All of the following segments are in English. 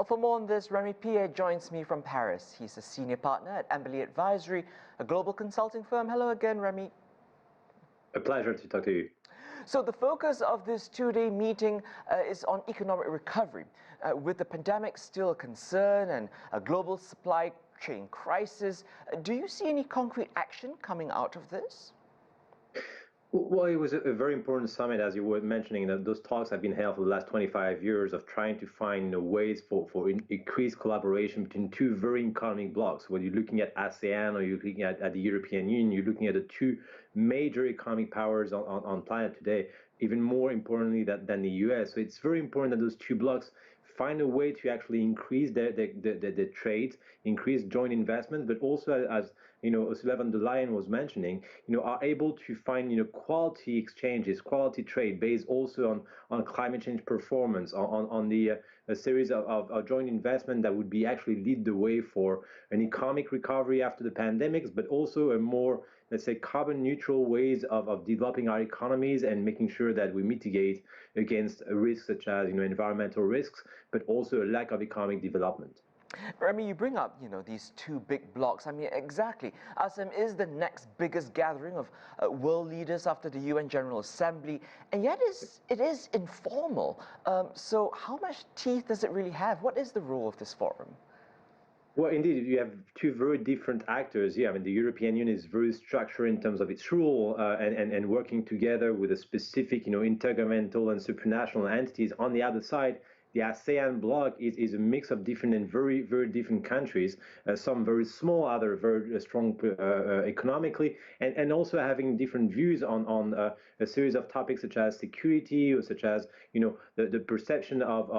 Well, for more on this, Remi Piet joins me from Paris. He's a senior partner at Embellie Advisory, a global consulting firm. Hello again, Remi. A pleasure to talk to you. So the focus of this two-day meeting is on economic recovery. With the pandemic still a concern and a global supply chain crisis, do you see any concrete action coming out of this? Well, it was a very important summit, as you were mentioning. That those talks have been held for the last 25 years of trying to find ways for increased collaboration between two very economic blocs. When you're looking at ASEAN or you're looking at the European Union, you're looking at the two major economic powers on planet today, even more importantly than the US. So it's very important that those two blocs find a way to actually increase their trade, increase joint investment, but also, as Ursula von der Leyen was mentioning, are able to find quality exchanges, quality trade based also on climate change performance, on the a series of joint investment that would be actually lead the way for an economic recovery after the pandemics, but also a more, let's say, carbon neutral ways of developing our economies and making sure that we mitigate against risks such as environmental risks, but also a lack of economic development. Remi, you bring up, these two big blocs. I mean, exactly. ASEM is the next biggest gathering of world leaders after the UN General Assembly, and yet it is informal. So how much teeth does it really have? What is the role of this forum? Well, indeed, you have two very different actors here. I mean, the European Union is very structured in terms of its rule and working together with a specific, intergovernmental and supranational entities. On the other side, the ASEAN bloc is a mix of different and very, very different countries, some very small, other very strong economically, and also having different views on a series of topics such as security or such as, the perception of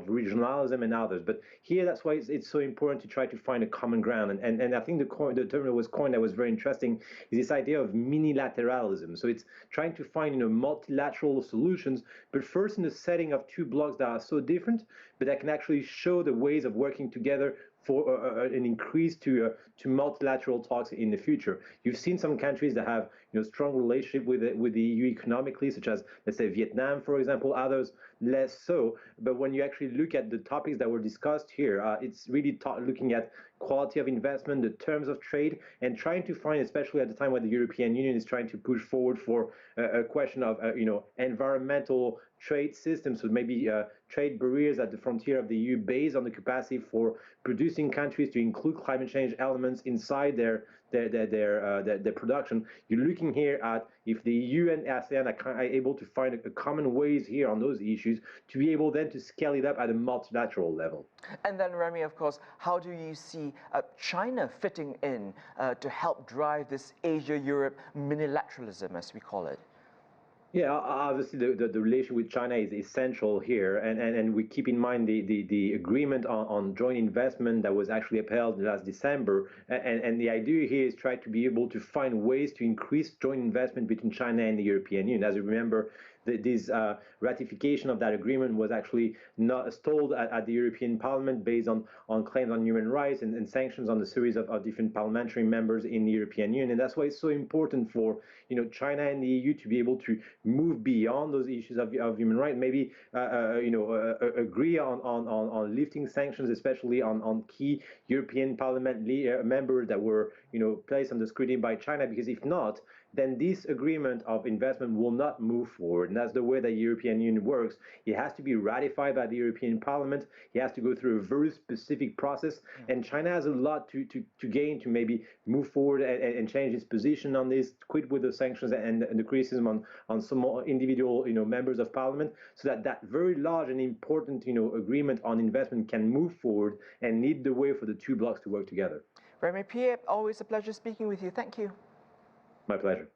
regionalism and others. But here, that's why it's so important to try to find a common ground. And I think the term that was coined that was very interesting is this idea of minilateralism. So it's trying to find, multilateral solutions, but first in the setting of two blocs that are so different, but that can actually show the ways of working together for an increase to multilateral talks in the future. You've seen some countries that have strong relationship with the EU economically, such as, let's say, Vietnam, for example, others less so. But when you actually look at the topics that were discussed here, it's really looking at quality of investment, the terms of trade, and trying to find, especially at the time when the European Union is trying to push forward for a question of environmental trade systems, so maybe trade barriers at the frontier of the EU based on the capacity for producing countries to include climate change elements inside their production. You're looking here at if the EU and ASEAN are able to find a common ways here on those issues to be able then to scale it up at a multilateral level. And then, Remi, of course, how do you see China fitting in to help drive this Asia-Europe minilateralism, as we call it? Yeah, obviously the relation with China is essential here, and we keep in mind the agreement on joint investment that was actually upheld last December, and the idea here is try to be able to find ways to increase joint investment between China and the European Union. As you remember, this ratification of that agreement was actually not stalled at the European Parliament based on claims on human rights and sanctions on the series of different parliamentary members in the European Union. And that's why it's so important for China and the EU to be able to move beyond those issues of human rights, maybe agree on lifting sanctions, especially on key European Parliament members that were placed under scrutiny by China, because if not, then this agreement of investment will not move forward. And that's the way the European Union works. It has to be ratified by the European Parliament. It has to go through a very specific process. And China has a lot to gain to maybe move forward and change its position on this, quit with the sanctions and the criticism on some individual members of Parliament, so that very large and important agreement on investment can move forward and lead the way for the two blocs to work together. Remi Piet, always a pleasure speaking with you. Thank you. My pleasure.